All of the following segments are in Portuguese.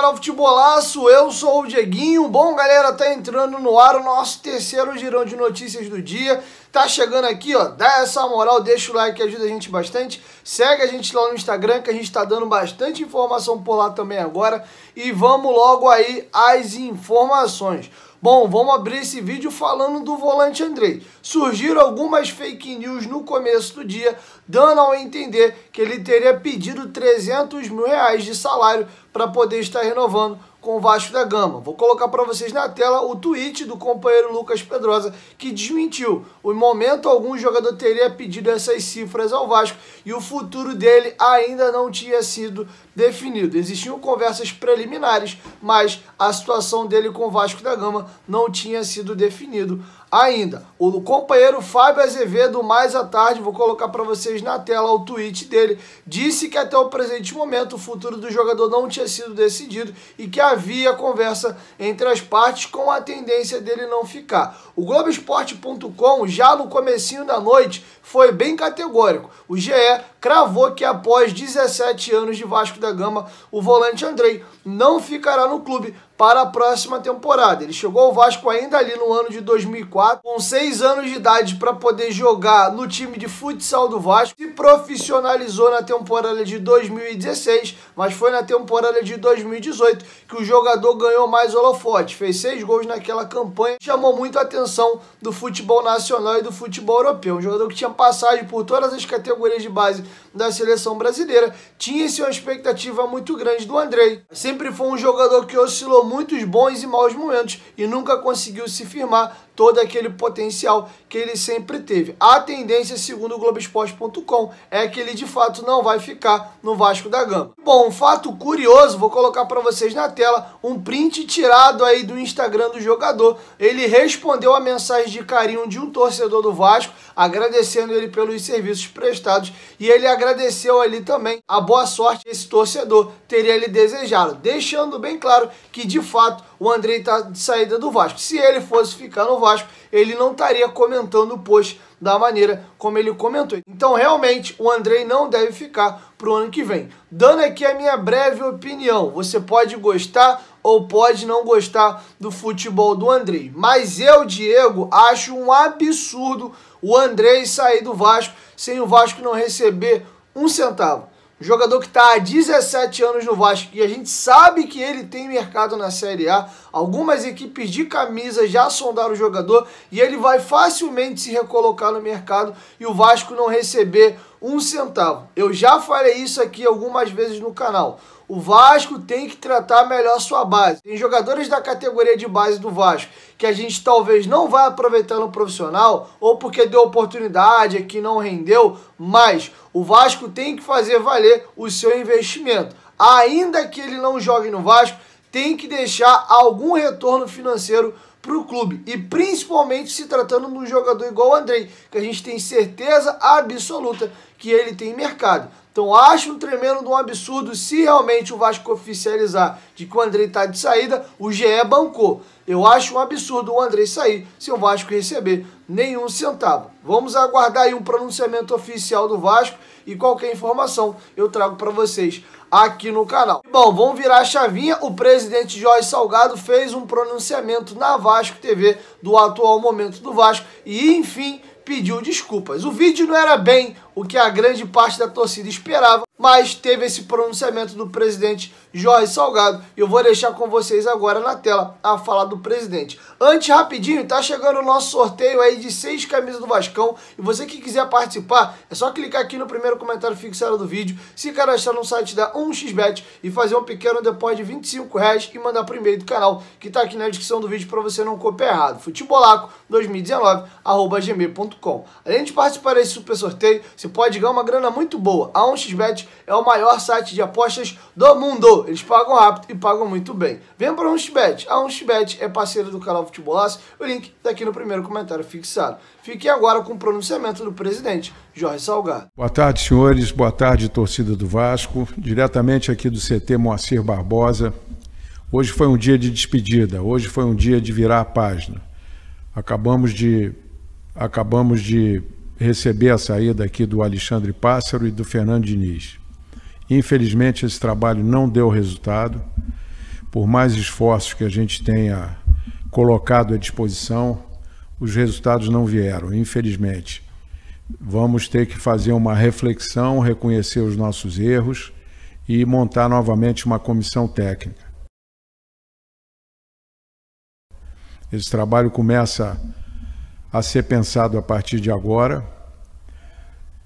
canal Futebolaço, eu sou o Dieguinho. Bom, galera, tá entrando no ar o nosso terceiro girão de notícias do dia. Tá chegando aqui, ó, dá essa moral, deixa o like que ajuda a gente bastante. Segue a gente lá no Instagram que a gente tá dando bastante informação por lá também agora. E vamos logo aí às informações. Bom, vamos abrir esse vídeo falando do volante Andrei. Surgiram algumas fake news no começo do dia, dando ao entender que ele teria pedido 300 mil reais de salário para poder estar renovando com o Vasco da Gama. Vou colocar para vocês na tela o tweet do companheiro Lucas Pedrosa, que desmentiu. Em momento algum, o jogador teria pedido essas cifras ao Vasco e o futuro dele ainda não tinha sido definido. Existiam conversas preliminares, mas a situação dele com o Vasco da Gama não tinha sido definido ainda. O companheiro Fábio Azevedo, mais à tarde, vou colocar para vocês na tela o tweet dele, disse que até o presente momento o futuro do jogador não tinha sido decidido e que havia conversa entre as partes com a tendência dele não ficar. O Globoesporte.com, já no comecinho da noite, foi bem categórico. O GE cravou que após 17 anos de Vasco da Gama, o volante Andrei não ficará no clube para a próxima temporada. Ele chegou ao Vasco ainda ali no ano de 2004, com 6 anos de idade para poder jogar no time de futsal do Vasco. Se profissionalizou na temporada de 2016, mas foi na temporada de 2018 que o jogador ganhou mais holofote. Fez 6 gols naquela campanha, chamou muito a atenção do futebol nacional e do futebol europeu. Um jogador que tinha passagem por todas as categorias de base da seleção brasileira, tinha-se uma expectativa muito grande do Andrei. Sempre foi um jogador que oscilou muitos bons e maus momentos e nunca conseguiu se firmar todo aquele potencial que ele sempre teve. A tendência, segundo o Globoesporte.com, é que ele de fato não vai ficar no Vasco da Gama. Bom, um fato curioso, vou colocar para vocês na tela, um print tirado aí do Instagram do jogador. Ele respondeu a mensagem de carinho de um torcedor do Vasco, agradecendo ele pelos serviços prestados, e ele agradeceu ali também a boa sorte que esse torcedor teria lhe desejado, deixando bem claro que de fato o Andrei está de saída do Vasco. Se ele fosse ficar no Vasco, ele não estaria comentando o post da maneira como ele comentou. Então, realmente, o Andrei não deve ficar para o ano que vem. Dando aqui a minha breve opinião, você pode gostar ou pode não gostar do futebol do Andrei, mas eu, Diego, acho um absurdo o Andrei sair do Vasco sem o Vasco não receber um centavo. Um jogador que está há 17 anos no Vasco e a gente sabe que ele tem mercado na Série A. Algumas equipes de camisa já sondaram o jogador e ele vai facilmente se recolocar no mercado e o Vasco não receber um centavo. Eu já falei isso aqui algumas vezes no canal. O Vasco tem que tratar melhor sua base. Tem jogadores da categoria de base do Vasco que a gente talvez não vai aproveitar no profissional, ou porque deu oportunidade, aqui não rendeu, mas o Vasco tem que fazer valer o seu investimento. Ainda que ele não jogue no Vasco, tem que deixar algum retorno financeiro para o clube, e principalmente se tratando de um jogador igual o Andrei, que a gente tem certeza absoluta que ele tem mercado. Então acho um tremendo absurdo se realmente o Vasco oficializar de que o Andrei está de saída, o GE bancou. Eu acho um absurdo o Andrei sair sem o Vasco receber nenhum centavo. Vamos aguardar aí um pronunciamento oficial do Vasco e qualquer informação eu trago para vocês aqui no canal. Bom, vamos virar a chavinha. O presidente Jorge Salgado fez um pronunciamento na Vasco TV do atual momento do Vasco e, enfim, pediu desculpas. O vídeo não era bem o que a grande parte da torcida esperava, mas teve esse pronunciamento do presidente Jorge Salgado e eu vou deixar com vocês agora na tela a fala do presidente. Antes, rapidinho, tá chegando o nosso sorteio aí de 6 camisas do Vascão e você que quiser participar, é só clicar aqui no primeiro comentário fixado do vídeo, se cadastrar no site da 1xBet e fazer um pequeno depósito de R$25 e mandar pro e-mail do canal que tá aqui na descrição do vídeo para você não copiar errado. Futebolaco2019@gmail.com. Além de participar desse super sorteio, você pode ganhar uma grana muito boa. A 1xBet é o maior site de apostas do mundo. Eles pagam rápido e pagam muito bem. Vem para a 1xBet. A 1xBet é parceira do canal Futebolaço. O link está aqui no primeiro comentário fixado. Fiquem agora com o pronunciamento do presidente Jorge Salgado. Boa tarde, senhores. Boa tarde, torcida do Vasco. Diretamente aqui do CT Moacir Barbosa. Hoje foi um dia de despedida. Hoje foi um dia de virar a página. Acabamos de receber a saída aqui do Alexandre Pássaro e do Fernando Diniz. Infelizmente, esse trabalho não deu resultado. por mais esforços que a gente tenha colocado à disposição, os resultados não vieram, infelizmente. Vamos ter que fazer uma reflexão, reconhecer os nossos erros e montar novamente uma comissão técnica. Esse trabalho começa a ser pensado a partir de agora.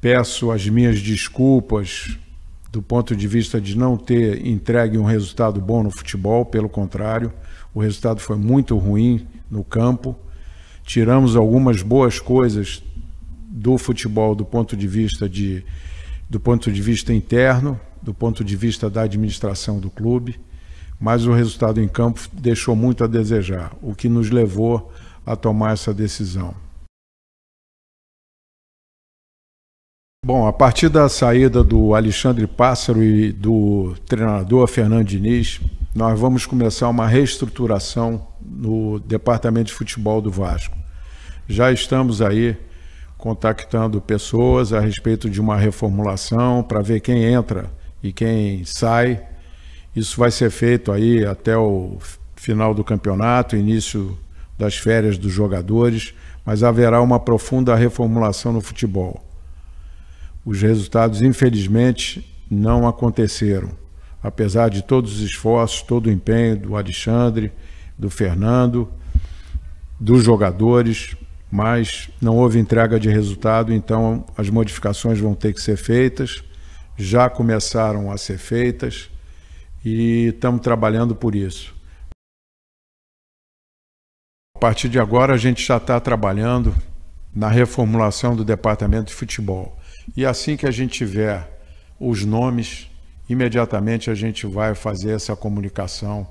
Peço as minhas desculpas do ponto de vista de não ter entregue um resultado bom no futebol, pelo contrário, o resultado foi muito ruim no campo. Tiramos algumas boas coisas do futebol do ponto de vista interno, do ponto de vista da administração do clube, mas o resultado em campo deixou muito a desejar, o que nos levou a tomar essa decisão. Bom, a partir da saída do Alexandre Pássaro e do treinador Fernando Diniz, nós vamos começar uma reestruturação no departamento de futebol do Vasco. Já estamos aí contactando pessoas a respeito de uma reformulação para ver quem entra e quem sai. Isso vai ser feito aí até o final do campeonato, início das férias dos jogadores, mas haverá uma profunda reformulação no futebol. Os resultados, infelizmente, não aconteceram, apesar de todos os esforços, todo o empenho do Alexandre, do Fernando, dos jogadores, mas não houve entrega de resultado, então as modificações vão ter que ser feitas, já começaram a ser feitas e estamos trabalhando por isso. A partir de agora a gente já está trabalhando na reformulação do departamento de futebol. E assim que a gente tiver os nomes, imediatamente a gente vai fazer essa comunicação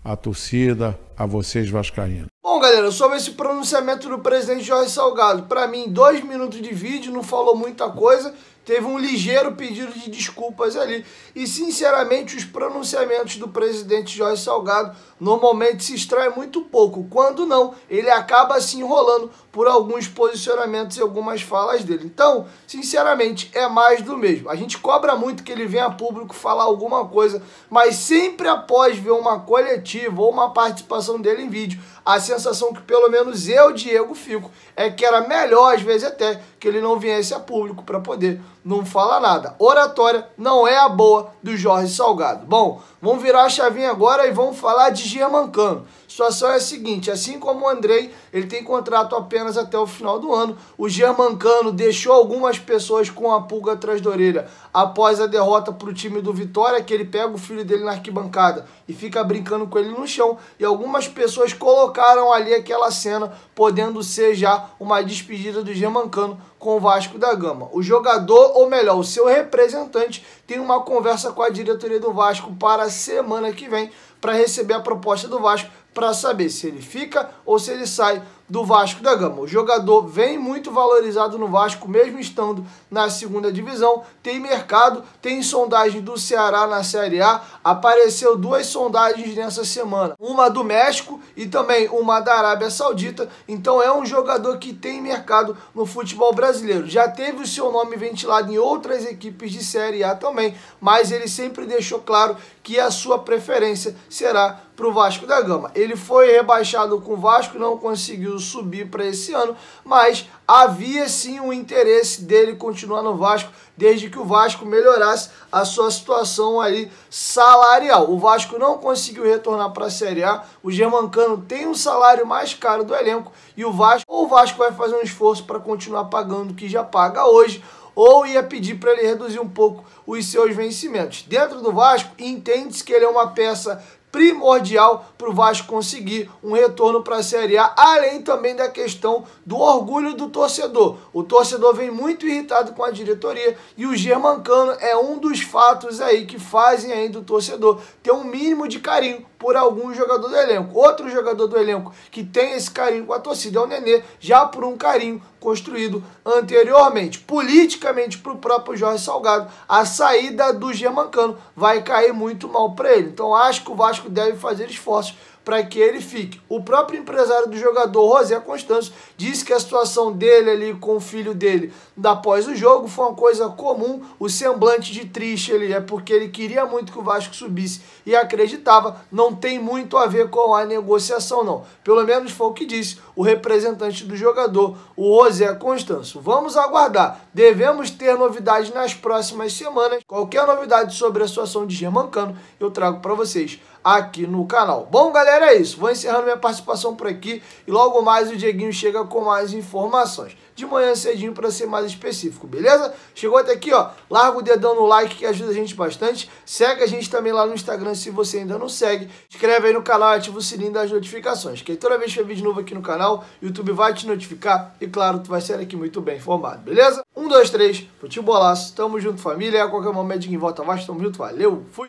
à torcida, a vocês vascaínos. Bom, galera, sobre esse pronunciamento do presidente Jorge Salgado, para mim, 2 minutos de vídeo, não falou muita coisa, teve um ligeiro pedido de desculpas ali. E, sinceramente, os pronunciamentos do presidente Jorge Salgado normalmente se extraem muito pouco. Quando não, ele acaba se enrolando por alguns posicionamentos e algumas falas dele. Então, sinceramente, é mais do mesmo. A gente cobra muito que ele venha a público falar alguma coisa, mas sempre após ver uma coletiva ou uma participação dele em vídeo, a sensação que pelo menos eu, Diego, fico é que era melhor, às vezes até, que ele não viesse a público para poder não falar nada. Oratória não é a boa do Jorge Salgado. Bom, vamos virar a chavinha agora e vamos falar de Germancano. A situação é a seguinte, assim como o Andrei, ele tem contrato apenas até o final do ano, o Germancano deixou algumas pessoas com a pulga atrás da orelha após a derrota para o time do Vitória, que ele pega o filho dele na arquibancada e fica brincando com ele no chão, e algumas pessoas colocaram ali aquela cena, podendo ser já uma despedida do Germancano com o Vasco da Gama. O jogador, ou melhor, o seu representante, tem uma conversa com a diretoria do Vasco para a semana que vem, para receber a proposta do Vasco, para saber se ele fica ou se ele sai do Vasco da Gama. O jogador vem muito valorizado no Vasco, mesmo estando na segunda divisão, tem mercado, tem sondagem do Ceará na Série A, apareceu 2 sondagens nessa semana, uma do México e também uma da Arábia Saudita, então é um jogador que tem mercado no futebol brasileiro. Já teve o seu nome ventilado em outras equipes de Série A também, mas ele sempre deixou claro que a sua preferência será para o Vasco da Gama. Ele foi rebaixado com o Vasco, não conseguiu subir para esse ano, mas havia sim um interesse dele continuar no Vasco, desde que o Vasco melhorasse a sua situação ali salarial. O Vasco não conseguiu retornar para a Série A, o Germancano tem um salário mais caro do elenco, e o Vasco vai fazer um esforço para continuar pagando o que já paga hoje, ou ia pedir para ele reduzir um pouco os seus vencimentos. Dentro do Vasco, entende-se que ele é uma peça primordial para o Vasco conseguir um retorno para a Série A, além também da questão do orgulho do torcedor. O torcedor vem muito irritado com a diretoria e o Germancano é um dos fatos aí que fazem ainda o torcedor ter um mínimo de carinho por algum jogador do elenco. Outro jogador do elenco que tem esse carinho com a torcida é o Nenê, já por um carinho construído anteriormente. Politicamente, para o próprio Jorge Salgado, a saída do Germancano vai cair muito mal para ele. Então acho que o Vasco deve fazer esforços para que ele fique. O próprio empresário do jogador, José Constâncio, disse que a situação dele ali com o filho dele após o jogo foi uma coisa comum, o semblante de triste ali é porque ele queria muito que o Vasco subisse e acreditava, não tem muito a ver com a negociação não, pelo menos foi o que disse o representante do jogador, o José Constâncio. Vamos aguardar, devemos ter novidades nas próximas semanas, qualquer novidade sobre a situação de Germancano eu trago para vocês aqui no canal. Bom, galera, é isso. Vou encerrando minha participação por aqui e logo mais o Dieguinho chega com mais informações. De manhã cedinho para ser mais específico, beleza? Chegou até aqui, ó. Larga o dedão no like que ajuda a gente bastante. Segue a gente também lá no Instagram se você ainda não segue. Inscreve aí no canal e ativa o sininho das notificações, que aí toda vez que tiver vídeo novo aqui no canal, o YouTube vai te notificar e, claro, tu vai ser aqui muito bem informado, beleza? 1, 2, 3, futebolaço. Tamo junto, família. A qualquer momento em volta mais. Tamo junto, valeu, fui!